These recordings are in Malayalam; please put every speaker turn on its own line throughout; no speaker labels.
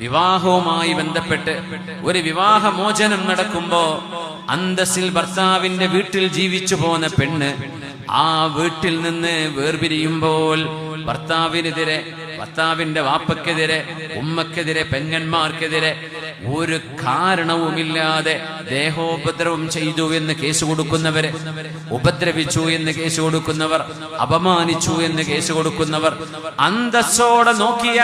വിവാഹവുമായി ബന്ധപ്പെട്ട് ഒരു വിവാഹമോചനം നടക്കുമ്പോ അന്തസ്സിൽ ഭർത്താവിന്റെ വീട്ടിൽ ജീവിച്ചു പോന്ന പെണ്ണ് ആ വീട്ടിൽ നിന്ന് വേർപിരിയുമ്പോൾ ഭർത്താവിനെതിരെ, ഭർത്താവിന്റെ വാപ്പക്കെതിരെ, ഉമ്മക്കെതിരെ, പെങ്ങന്മാർക്കെതിരെ ഒരു കാരണവുമില്ലാതെ ദേഹോപദ്രവം ചെയ്തു എന്ന് കേസ് കൊടുക്കുന്നവര്, ഉപദ്രവിച്ചു എന്ന് കേസ് കൊടുക്കുന്നവർ, അപമാനിച്ചു എന്ന് കേസ് കൊടുക്കുന്നവർ, അന്തസ്സോടെ നോക്കിയ,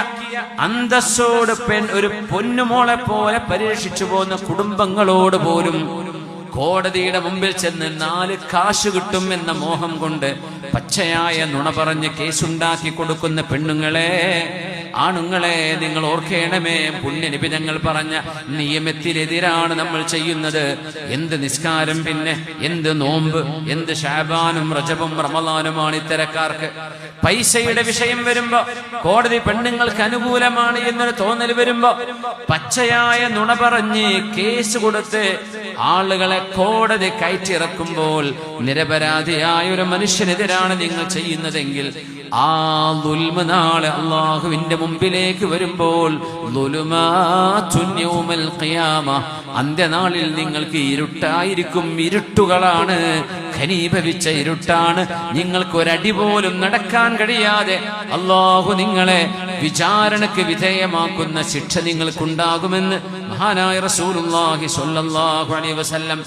അന്തസ്സോട് ഒരു പൊന്നുമോളെ പോലെ പരീക്ഷിച്ചു പോകുന്ന കുടുംബങ്ങളോട് പോലും കോടതിയുടെ മുമ്പിൽ ചെന്ന് 4 കാശ് കിട്ടും എന്ന മോഹം കൊണ്ട് പച്ചയായ നുണ പറഞ്ഞ് കേസുണ്ടാക്കി കൊടുക്കുന്ന പെണ്ണുങ്ങളെ, ആണുങ്ങളെ, നിങ്ങൾ ഓർക്കേണമേ, പുണ്യനബി ഞങ്ങൾ പറഞ്ഞ നിയമത്തിനെതിരാണ് നമ്മൾ ചെയ്യുന്നത്. എന്ത് നിസ്കാരം, പിന്നെ എന്ത് നോമ്പ്, എന്ത് ശഅബാനും റജബും റമളാനുമാണ് ഇത്തരക്കാർക്ക്. പൈസയുടെ വിഷയം വരുമ്പോ, കോടതി പെണ്ണുങ്ങൾക്ക് അനുകൂലമാണ് എന്നൊരു തോന്നൽ വരുമ്പോ പച്ചയായ നുണ പറഞ്ഞ് കേസ് കൊടുത്ത് ആളുകളെ കോടതി കയറ്റിറക്കുമ്പോൾ നിരപരാധിയായ ഒരു മനുഷ്യനെതിരാണ് നിങ്ങൾ ചെയ്യുന്നതെങ്കിൽ ആ ദുൽമ നാളെ അല്ലാഹുവിന്റെ മുമ്പിലേക്ക് വരുമ്പോൾ ദുലുമാതുൻ യൗമൽ ഖിയാമ, അന്ത്യനാളിൽ നിങ്ങൾക്ക് ഇരുട്ടായിരിക്കും. ഇരുട്ടുകളാണ്, ഘനീഭവിച്ച ഇരുട്ടാണ്. നിങ്ങൾക്ക് ഒരടി പോലും നടക്കാൻ കഴിയാതെ അല്ലാഹു നിങ്ങളെ വിചാരണയ്ക്ക് വിധേയമാക്കുന്ന ശിക്ഷ നിങ്ങൾക്കുണ്ടാകുമെന്ന് മഹാനായ റസൂലുള്ളാഹി സ്വല്ലല്ലാഹു അലൈഹി വസല്ലം